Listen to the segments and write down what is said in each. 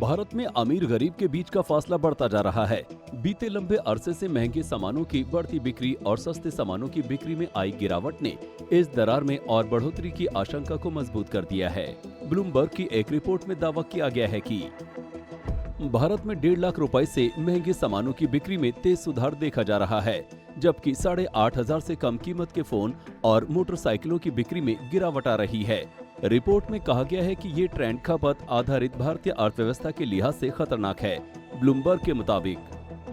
भारत में अमीर गरीब के बीच का फासला बढ़ता जा रहा है। बीते लंबे अरसे से महंगे सामानों की बढ़ती बिक्री और सस्ते सामानों की बिक्री में आई गिरावट ने इस दरार में और बढ़ोतरी की आशंका को मजबूत कर दिया है। ब्लूमबर्ग की एक रिपोर्ट में दावा किया गया है कि भारत में 1.5 लाख रुपए से महंगे सामानों की बिक्री में तेज सुधार देखा जा रहा है, जबकि 8,500 से कम कीमत के फोन और मोटरसाइकिलों की बिक्री में गिरावट आ रही है। रिपोर्ट में कहा गया है कि ये ट्रेंड खपत आधारित भारतीय अर्थव्यवस्था के लिहाज से खतरनाक है। ब्लूमबर्ग के मुताबिक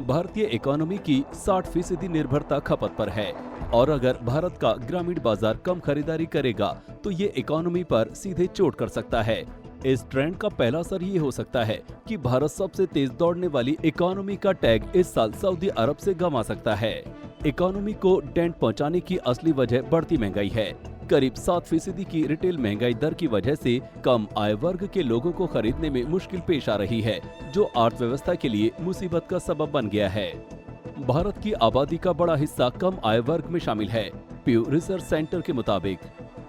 भारतीय इकोनॉमी की 60% निर्भरता खपत पर है और अगर भारत का ग्रामीण बाजार कम खरीदारी करेगा तो ये इकोनॉमी पर सीधे चोट कर सकता है। इस ट्रेंड का पहला असर ये हो सकता है कि भारत सबसे तेज दौड़ने वाली इकोनॉमी का टैग इस साल सऊदी अरब से गंवा सकता है। इकोनॉमी को डेंट पहुंचाने की असली वजह बढ़ती महंगाई है। करीब 7% की रिटेल महंगाई दर की वजह से कम आय वर्ग के लोगों को खरीदने में मुश्किल पेश आ रही है, जो अर्थव्यवस्था के लिए मुसीबत का सबब बन गया है। भारत की आबादी का बड़ा हिस्सा कम आय वर्ग में शामिल है। प्यू रिसर्च सेंटर के मुताबिक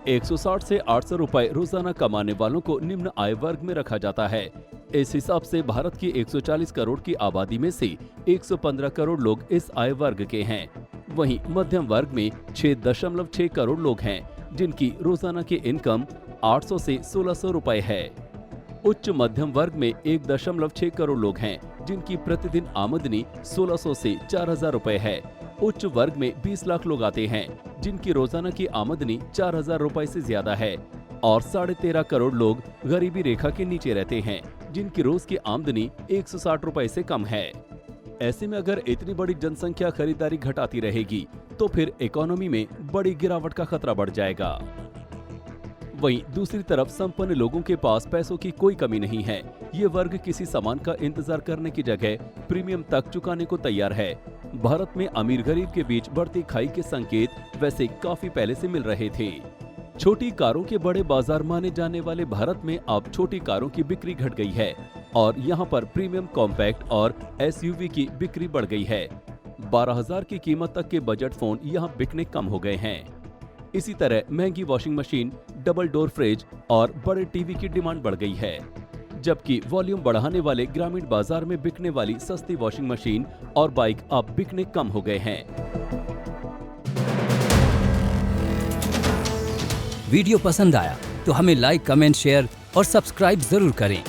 160 से 800 रुपए रोजाना कमाने वालों को निम्न आय वर्ग में रखा जाता है। इस हिसाब से भारत की 140 करोड़ की आबादी में से 115 करोड़ लोग इस आय वर्ग के हैं। वहीं मध्यम वर्ग में 6.6 करोड़ लोग हैं, जिनकी रोजाना की इनकम 800 से 1600 रुपए है। उच्च मध्यम वर्ग में 1.6 करोड़ लोग हैं, जिनकी प्रतिदिन आमदनी 1600 से 4000 रुपए है। उच्च वर्ग में 20 लाख लोग आते हैं, जिनकी रोजाना की आमदनी 4000 रुपए से ज्यादा है और 13.5 करोड़ लोग गरीबी रेखा के नीचे रहते हैं, जिनकी रोज की आमदनी 160 रुपए से कम है। ऐसे में अगर इतनी बड़ी जनसंख्या खरीदारी घटाती रहेगी तो फिर इकोनॉमी में बड़ी गिरावट का खतरा बढ़ जाएगा। वहीं दूसरी तरफ संपन्न लोगों के पास पैसों की कोई कमी नहीं है। ये वर्ग किसी सामान का इंतजार करने की जगह प्रीमियम तक चुकाने को तैयार है। भारत में अमीर गरीब के बीच बढ़ती खाई के संकेत वैसे काफी पहले से मिल रहे थे। छोटी कारों के बड़े बाजार माने जाने वाले भारत में अब छोटी कारों की बिक्री घट गई है और यहाँ पर प्रीमियम कॉम्पैक्ट और एसयूवी की बिक्री बढ़ गई है। 12,000 की कीमत तक के बजट फोन यहाँ बिकने कम हो गए हैं। इसी तरह महंगी washing machine, double door fridge और बड़े टीवी की डिमांड बढ़ गई है, जबकि वॉल्यूम बढ़ाने वाले ग्रामीण बाजार में बिकने वाली सस्ती वॉशिंग मशीन और बाइक अब बिकने कम हो गए हैं। वीडियो पसंद आया तो हमें लाइक, कमेंट, शेयर और सब्सक्राइब जरूर करें।